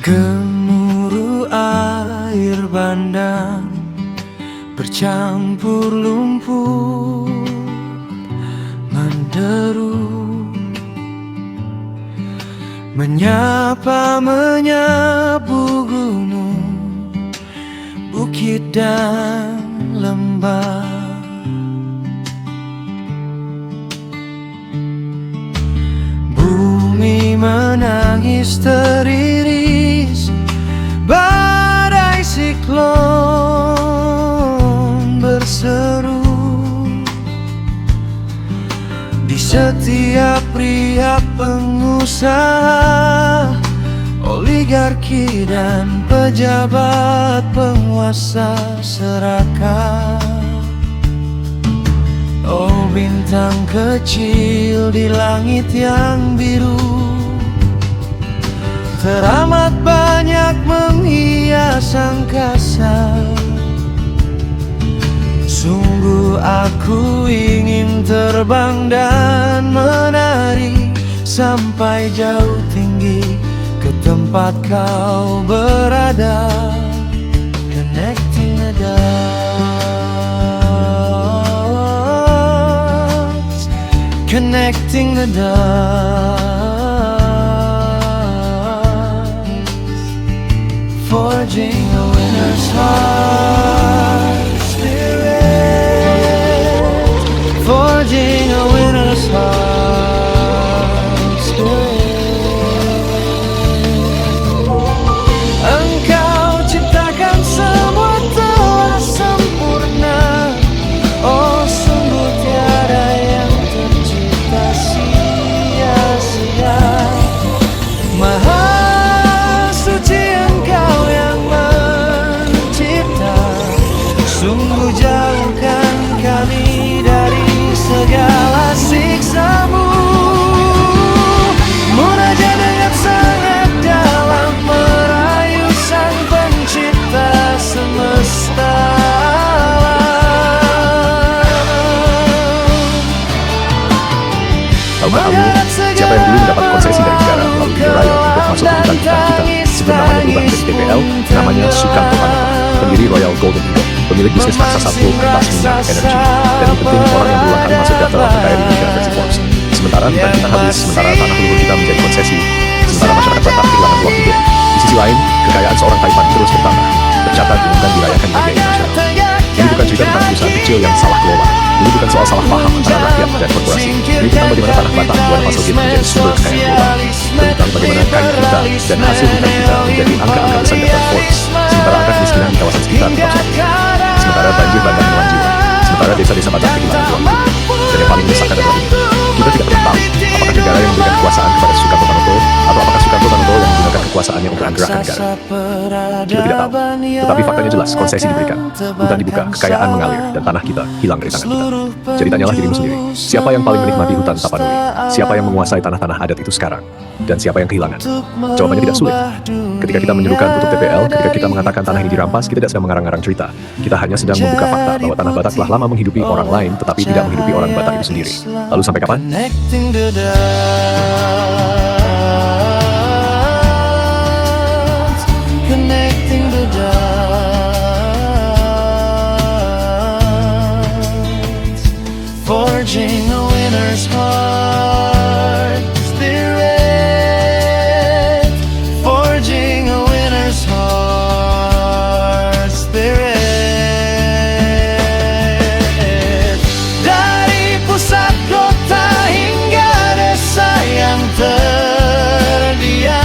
Gemuruh air bandang bercampur lumpur menderu, menyapu gunung, bukit dan lembah. Bumi menangis teriris, badai siklon berseru. Di setiap pria pengusaha, oligarki dan pejabat penguasa serakah. Oh bintang kecil di langit yang biru, teramat banyak menghias angkasa. Sungguh aku ingin terbang dan menari sampai jauh tinggi ke tempat kau berada. Connecting the dots, connecting the dots, forging a winner's heart. Forging a winner's heart spirit. Engkau ciptakan semua telah sempurna. Oh sungguh tiada yang tercipta sia-sia. Maha suci Engkau yang mencipta. Sungguh jauhkan kami dari segala siksamu. Munajat dengan sangat dalam merayu sang pencipta semesta alam. Tahukah kamu siapa yang dulu mendapat konsesi dari negara melalui Video Royal untuk masuk ke hutan kita sebelum namanya berubah menjadi TPL? Namanya Sukanto Panoto, pendiri Royal Golden Eagle, pemilik bisnis raksasa Blue Class Minyak Energy, dan yang penting orang yang duluan kali masuk daftar orang terkaya di Indonesia versi Forbes. Sementara hutan kita habis, sementara tanah leluhur kita menjadi konsesi, sementara masyarakat Batak kehilangan ruang hidup. Di sisi lain, kekayaan seorang Taipan terus bertambah, tercatat dan dirayakan di media internasional. Ini bukan cerita tentang perusahaan kecil yang salah kelola. Ini bukan soal salah paham antara rakyat dan korporasi. Ini tentang bagaimana tanah Batak buat Pasogin menjadi sumber kekayaan global. Tentang bagaimana kain kita dan hasil hutan kita menjadi angka-angka besar daftar Forbes. Sementara angka kemiskinan di kawasan sekitar tetap stabil. Sementara banjir bandang menelan jiwa. Sementara desa-desa Batak kehilangan ruang hidup. Dan yang paling menyesakkan adalah ini. Kita tidak pernah tahu apakah negara yang memberikan kekuasaan kepada Sukanto Panoto atau apakah Sukanto Panoto yang menggunakan kekuasaannya untuk menggerakkan negara. Kita tidak tahu, tetapi faktanya jelas, konsesi diberikan, hutan dibuka, kekayaan mengalir, dan tanah kita hilang dari tangan kita. Jadi tanyalah dirimu sendiri, siapa yang paling menikmati hutan Tapanuli? Siapa yang menguasai tanah-tanah adat itu sekarang? Dan siapa yang kehilangan? Jawabannya tidak sulit. Ketika kita menyerukan tutup TPL, ketika kita mengatakan tanah ini dirampas, kita tidak sedang mengarang-arang cerita. Kita hanya sedang membuka fakta bahwa tanah Batak telah lama menghidupi orang lain, tetapi tidak menghidupi orang Batak itu sendiri. Lalu sampai kapan? Connecting the dots, connecting the dots, forging a winner's heart spirit, forging a winner's heart spirit. Dari pusat kota hingga desa yang terdiam,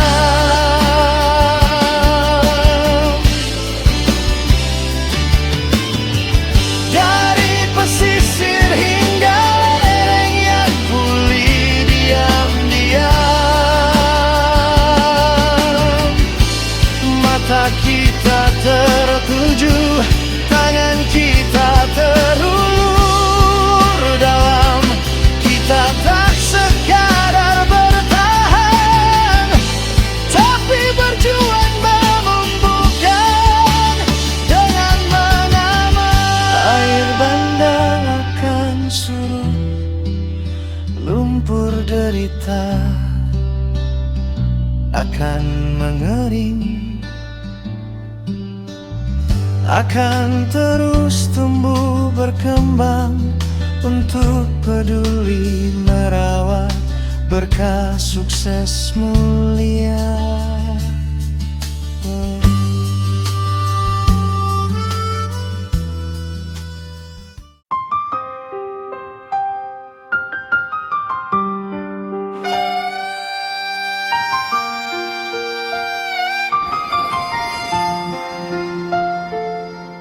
dari pesisir hingga lereng yang pulih diam-diam. Mata kita tertuju, tangan kita terulur dalam. Kita tak sekadar bertahan, tapi berjuang membumbukan dengan mengaman. Air bandang akan surut, lumpur derita akan mengering. akan terus tumbuh berkembang untuk peduli merawat berkah sukses mulia.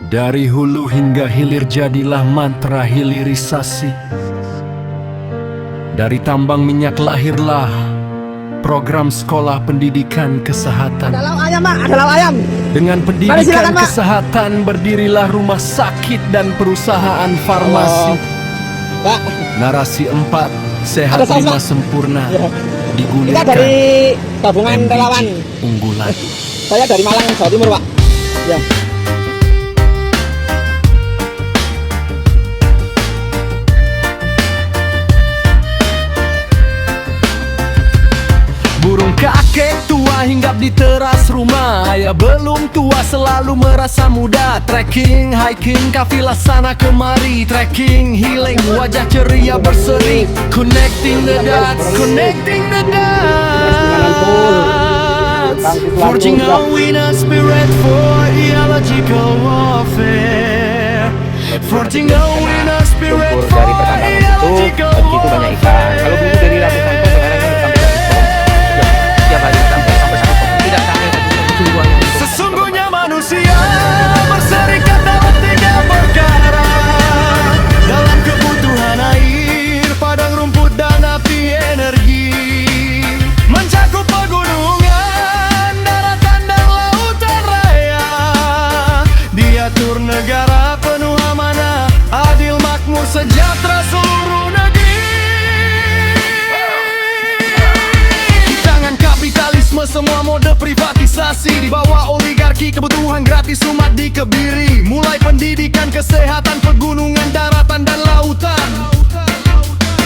Dari hulu hingga hilir jadilah mantra hilirisasi. Dari tambang minyak lahirlah program sekolah pendidikan kesehatan. Ada lauk ayam, Pak. Ada lauk ayam. Dengan pendidikan silakan, Pak. kesehatan berdirilah rumah sakit dan perusahaan farmasi. Pak, Narasi 4, sehat Ada saus, 5 Pak. sempurna, kita digulirkan dari gabungan MBG relawan. unggulan. Saya dari Malang, Jawa Timur, Pak. Ya. Burung kakek tua hinggap di teras rumah. Ya belum tua selalu merasa muda. Trekking, hiking, kafilah sana kemari. Trekking, healing, wajah ceria berseri. Connecting the dots, connecting the dots. Forging a winner spirit for ideological warfare. Forging a winner spirit for ideological warfare. Kalau dulu dari Labuan Sampo sekarang kan sampai tiap hari sampai tidak sampai dua yang Sesungguhnya manusia berserikat dalam 3 perkara. Dalam kebutuhan air, padang rumput dan api energi. Mencakup pegunungan, daratan dan lautan raya. Diatur negara penuh amanah, adil makmur sejahtera seluruh negeri. Di tangan kapitalisme semua mode privatisasi. Di bawah oligarki kebutuhan gratis umat dikebiri. Mulai pendidikan, kesehatan, pegunungan, daratan dan lautan,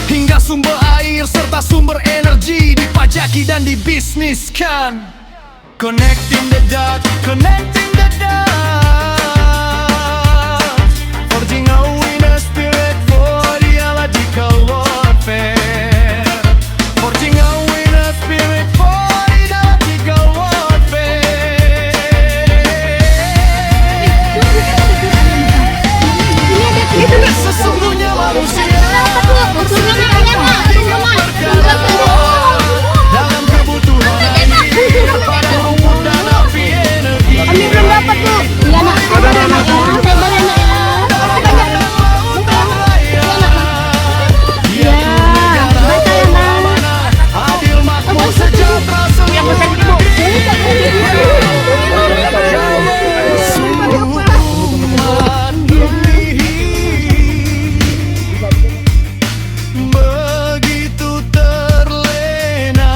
hingga sumber air serta sumber energi dipajaki dan dibisniskan. Connecting the dots, connecting the dots. Forging a winner spirit for ideological warfare. Forging a winner spirit for ideological warfare. Sesungguhnya manusia dalam kebutuhan air, pada rumput dan api energi. Kami belum dapat tuh. Iya nak. Ada anak. Saya boleh nak ya. Ya, baca ya nak. adil makmur sejahtera seluruh umat bumi. Begitu terlena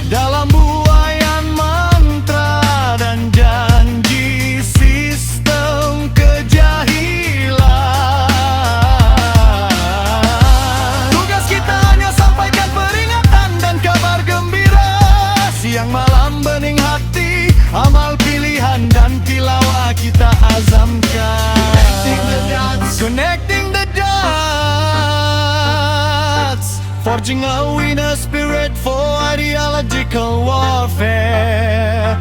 dalam buayan mantra dan janji sistem kejahilan. Tugas kita hanya sampaikan peringatan dan kabar gembira. Siang malam bening hati, amal pilihan dan tilawah kita azamkan. Connecting the dots, forging a winner spirit for ideological warfare.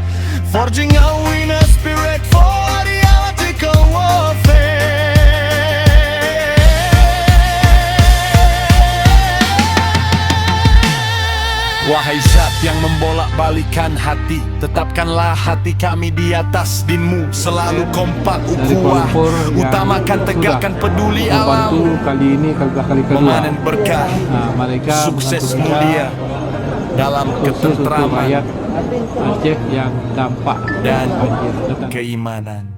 Forging a winner spirit for ideological warfare. Wahai zat yang membolak-balikan hati, tetapkanlah hati kami di atas dinmu. Selalu kompak ukhuwah, utamakan tegakkan peduli membantu alam. kali ini kali kedua Memanen berkah, mereka sukses membantu mulia dalam khusus untuk ketentraman rakyat Aceh yang dampak dan banjir. keimanan.